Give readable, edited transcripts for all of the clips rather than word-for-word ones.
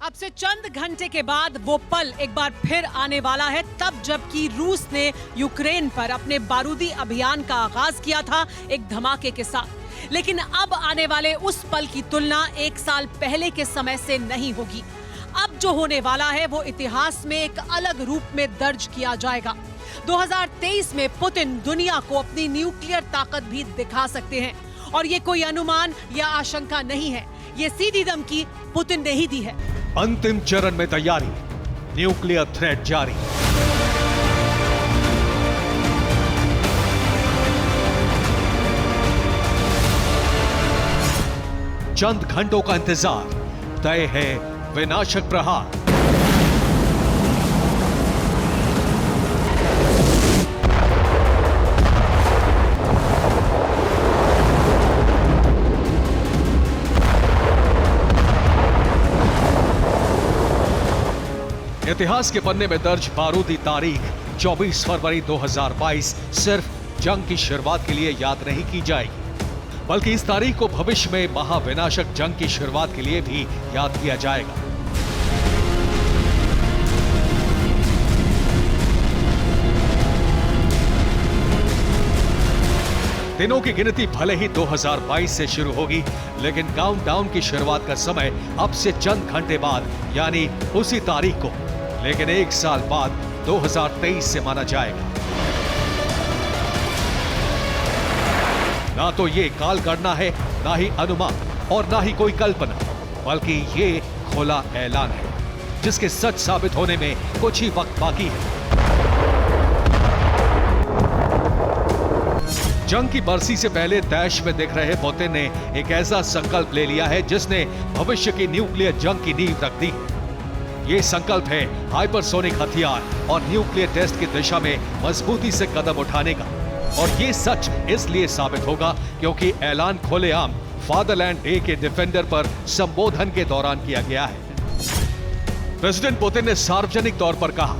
अब से चंद घंटे के बाद वो पल एक बार फिर आने वाला है, तब जबकि रूस ने यूक्रेन पर अपने बारूदी अभियान का आगाज किया था एक धमाके के साथ। लेकिन अब आने वाले उस पल की तुलना एक साल पहले के समय से नहीं होगी। अब जो होने वाला है वो इतिहास में एक अलग रूप में दर्ज किया जाएगा। 2023 में पुतिन दुनिया को अपनी न्यूक्लियर ताकत भी दिखा सकते हैं और ये कोई अनुमान या आशंका नहीं है, ये सीधी धमकी पुतिन ने ही दी है। अंतिम चरण में तैयारी, न्यूक्लियर थ्रेट जारी। चंद घंटों का इंतजार, तय है विनाशक प्रहार। इतिहास के पन्ने में दर्ज बारूदी तारीख 24 फरवरी 2022 सिर्फ जंग की शुरुआत के लिए याद नहीं की जाएगी, बल्कि इस तारीख को भविष्य में महाविनाशक जंग की शुरुआत के लिए भी याद किया जाएगा। दिनों की गिनती भले ही 2022 से शुरू होगी, लेकिन काउंटडाउन की शुरुआत का समय अब से चंद घंटे बाद यानी उसी तारीख को, लेकिन एक साल बाद 2023 से माना जाएगा। ना तो ये काल गणना है, ना ही अनुमान और ना ही कोई कल्पना, बल्कि ये खुला ऐलान है जिसके सच साबित होने में कुछ ही वक्त बाकी है। जंग की बरसी से पहले दैश में दिख रहे पुतिन ने एक ऐसा संकल्प ले लिया है जिसने भविष्य की न्यूक्लियर जंग की नींव रख दी है। ये संकल्प है हाइपरसोनिक हथियार और न्यूक्लियर टेस्ट की दिशा में मजबूती से कदम उठाने का। और ये सच इसलिए साबित होगा क्योंकि ऐलान खुलेआम फादरलैंड डे के डिफेंडर पर संबोधन के दौरान किया गया है। प्रेसिडेंट पुतिन ने सार्वजनिक तौर पर कहा,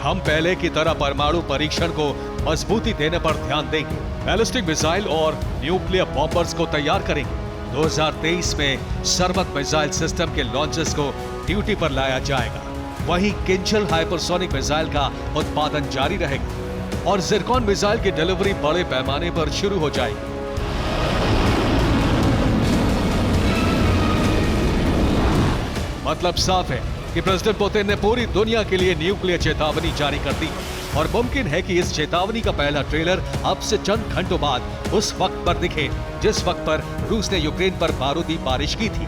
हम पहले की तरह परमाणु परीक्षण को मजबूती देने पर ध्यान देंगे, बैलिस्टिक मिसाइल और न्यूक्लियर बॉम्बर्स को तैयार करेंगे। 2023 में सर्वत मिसाइल सिस्टम के लॉन्चेस को ड्यूटी पर लाया जाएगा। वहीं किंजल हाइपरसोनिक मिसाइल का उत्पादन जारी रहेगा और जिरकॉन मिसाइल की डिलीवरी बड़े पैमाने पर शुरू हो जाएगी। मतलब साफ है कि प्रेसिडेंट पुतिन ने पूरी दुनिया के लिए न्यूक्लियर चेतावनी जारी कर दी और मुमकिन है कि इस चेतावनी का पहला ट्रेलर अब से चंद घंटों बाद उस वक्त पर दिखे जिस वक्त पर रूस ने यूक्रेन पर बारूदी बारिश की थी।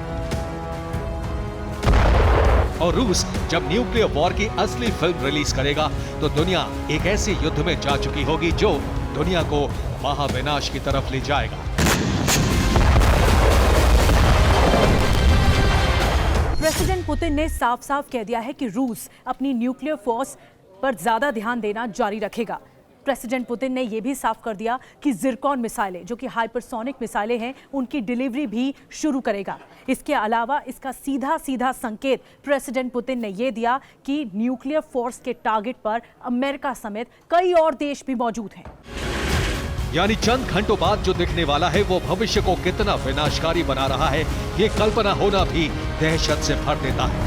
और रूस जब न्यूक्लियर वॉर की असली फिल्म रिलीज करेगा तो दुनिया एक ऐसे युद्ध में जा चुकी होगी जो दुनिया को महाविनाश की तरफ ले जाएगा। प्रेसिडेंट पुतिन ने साफ साफ कह दिया है कि रूस अपनी न्यूक्लियर फोर्स पर ज्यादा ध्यान देना जारी रखेगा। प्रेसिडेंट पुतिन ने यह भी साफ कर दिया कि जिरकॉन मिसाइलें जो कि हाइपरसोनिक मिसाइलें हैं उनकी डिलीवरी भी शुरू करेगा। इसके अलावा इसका सीधा सीधा संकेत प्रेसिडेंट पुतिन ने यह दिया कि न्यूक्लियर फोर्स के टारगेट पर अमेरिका समेत कई और देश भी मौजूद हैं। यानी चंद घंटों बाद जो दिखने वाला है वो भविष्य को कितना विनाशकारी बना रहा है, ये कल्पना होना भी दहशत से भर देता है।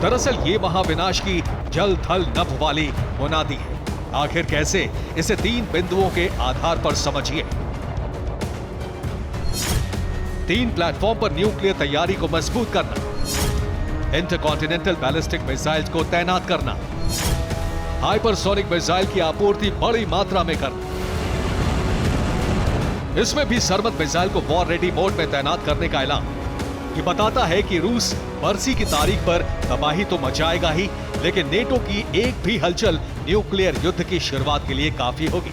दरअसल ये महाविनाश की जल थल नभ वाली मुनादी है। आखिर कैसे, इसे 3 बिंदुओं के आधार पर समझिए। 3 प्लेटफॉर्म पर न्यूक्लियर तैयारी को मजबूत करना, इंटरकॉन्टिनेंटल बैलिस्टिक मिसाइल्स को तैनात करना, हाइपरसोनिक मिसाइल की आपूर्ति बड़ी मात्रा में करना। इसमें भी सर्वत मिसाइल को वॉर रेडी मोड में तैनात करने का ऐलान। ये बताता है कि रूस बरसी की तारीख पर तबाही तो मचाएगा ही, लेकिन नेटो की एक भी हलचल न्यूक्लियर युद्ध की शुरुआत के लिए काफी होगी।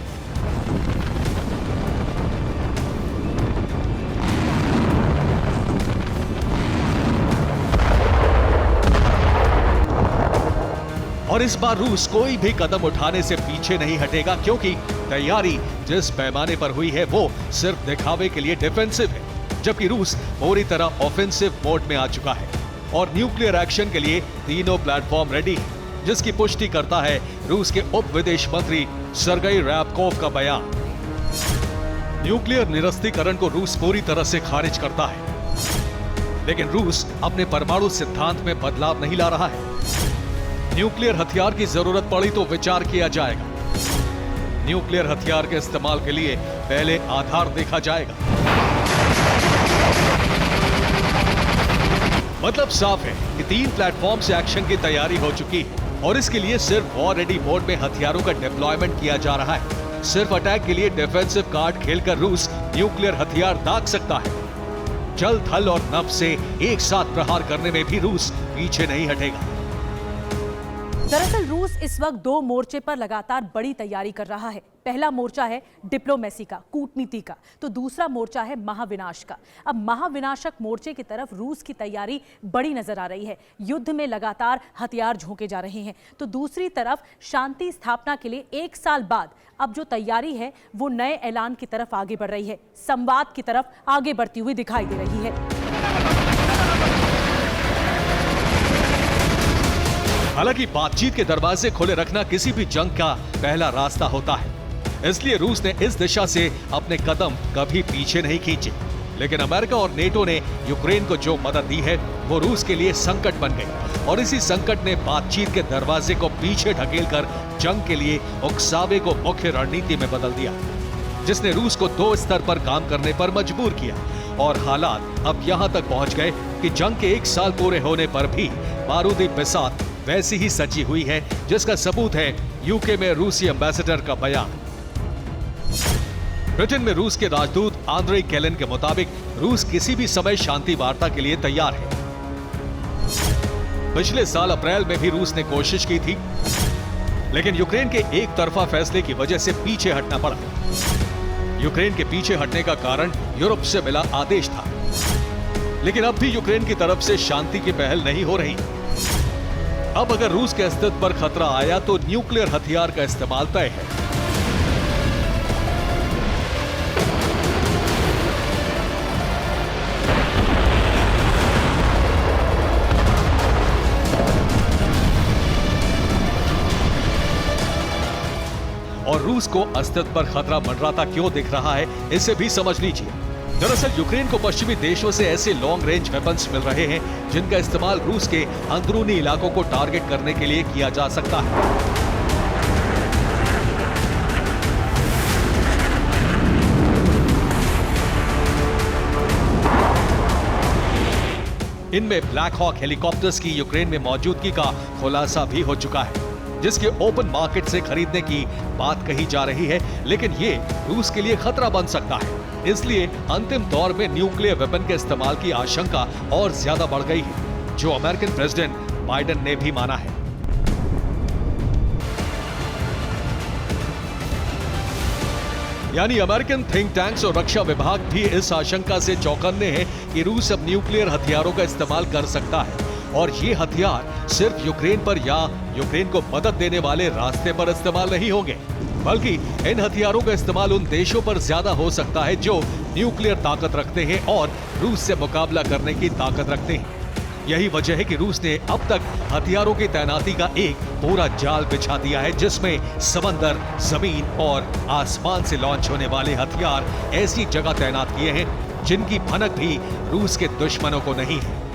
और इस बार रूस कोई भी कदम उठाने से पीछे नहीं हटेगा, क्योंकि तैयारी जिस पैमाने पर हुई है वो सिर्फ दिखावे के लिए डिफेंसिव है, जबकि रूस पूरी तरह ऑफेंसिव मोड में आ चुका है और न्यूक्लियर एक्शन के लिए तीनों प्लेटफॉर्म रेडी है, जिसकी पुष्टि करता है रूस के उप विदेश मंत्री सर्गेई रैबकोव का बयान। न्यूक्लियर निरस्त्रीकरण को रूस पूरी तरह से खारिज करता है। लेकिन रूस अपने परमाणु सिद्धांत में बदलाव नहीं ला रहा है। न्यूक्लियर हथियार की जरूरत पड़ी तो विचार किया जाएगा। न्यूक्लियर हथियार के इस्तेमाल के लिए पहले आधार देखा जाएगा। मतलब साफ है कि 3 प्लेटफॉर्म से एक्शन की तैयारी हो चुकी है और इसके लिए सिर्फ वॉर रेडी मोड में हथियारों का डिप्लॉयमेंट किया जा रहा है। सिर्फ अटैक के लिए डिफेंसिव कार्ड खेलकर रूस न्यूक्लियर हथियार दाग सकता है। जल, थल और नभ से एक साथ प्रहार करने में भी रूस पीछे नहीं हटेगा। दरअसल रूस इस वक्त 2 मोर्चे पर लगातार बड़ी तैयारी कर रहा है। पहला मोर्चा है डिप्लोमेसी का, कूटनीति का, तो दूसरा मोर्चा है महाविनाश का। अब महाविनाशक मोर्चे की तरफ रूस की तैयारी बड़ी नजर आ रही है। युद्ध में लगातार हथियार झोंके जा रहे हैं, तो दूसरी तरफ शांति स्थापना के लिए 1 साल बाद अब जो तैयारी है वो नए ऐलान की तरफ आगे बढ़ रही है, संवाद की तरफ आगे बढ़ती हुई दिखाई दे रही है। हालांकि बातचीत के दरवाजे खुले रखना किसी भी जंग का पहला रास्ता होता है, इसलिए रूस ने इस दिशा से अपने कदम कभी पीछे नहीं खींचे। लेकिन अमेरिका और नेटो ने यूक्रेन को जो मदद दी है वो रूस के लिए संकट बन गई और इसी संकट ने बातचीत के दरवाजे को पीछे ढकेलकर जंग के लिए उकसावे को मुख्य रणनीति में बदल दिया, जिसने रूस को 2 स्तर पर काम करने पर मजबूर किया। और हालात अब यहां तक पहुंच गए कि जंग के 1 साल पूरे होने पर भी बारूदी बिसात वैसी ही सची हुई है, जिसका सबूत है यूके में रूसी एम्बेसडर का बयान। ब्रिटेन में रूस के राजदूत आंद्रे केलन के मुताबिक रूस किसी भी समय शांति वार्ता के लिए तैयार है। पिछले साल अप्रैल में भी रूस ने कोशिश की थी, लेकिन यूक्रेन के एक तरफा फैसले की वजह से पीछे हटना पड़ा। यूक्रेन के पीछे हटने का कारण यूरोप से मिला आदेश था, लेकिन अब भी यूक्रेन की तरफ से शांति की पहल नहीं हो रही। अब अगर रूस के अस्तित्व पर खतरा आया तो न्यूक्लियर हथियार का इस्तेमाल तय है। और रूस को अस्तित्व पर खतरा मंडराता क्यों दिख रहा है, इसे भी समझ लीजिए। दरअसल यूक्रेन को पश्चिमी देशों से ऐसे लॉन्ग रेंज वेपन्स मिल रहे हैं जिनका इस्तेमाल रूस के अंदरूनी इलाकों को टारगेट करने के लिए किया जा सकता है। इनमें ब्लैक हॉक हेलीकॉप्टर्स की यूक्रेन में मौजूदगी का खुलासा भी हो चुका है, जिसके ओपन मार्केट से खरीदने की बात कही जा रही है, लेकिन ये रूस के लिए खतरा बन सकता है। इसलिए अंतिम दौर में न्यूक्लियर वेपन के इस्तेमाल की आशंका और ज्यादा बढ़ गई है, जो अमेरिकन प्रेसिडेंट बाइडेन ने भी माना है। यानी अमेरिकन थिंक टैंक्स और रक्षा विभाग भी इस आशंका से चौकन्ने हैं कि रूस अब न्यूक्लियर हथियारों का इस्तेमाल कर सकता है, और ये हथियार सिर्फ यूक्रेन पर या यूक्रेन को मदद देने वाले रास्ते पर इस्तेमाल नहीं होंगे, बल्कि इन हथियारों का इस्तेमाल उन देशों पर ज्यादा हो सकता है जो न्यूक्लियर ताकत रखते हैं और रूस से मुकाबला करने की ताकत रखते हैं। यही वजह है कि रूस ने अब तक हथियारों की तैनाती का एक पूरा जाल बिछा दिया है, जिसमें समंदर, जमीन और आसमान से लॉन्च होने वाले हथियार ऐसी जगह तैनात किए हैं जिनकी भनक भी रूस के दुश्मनों को नहीं है।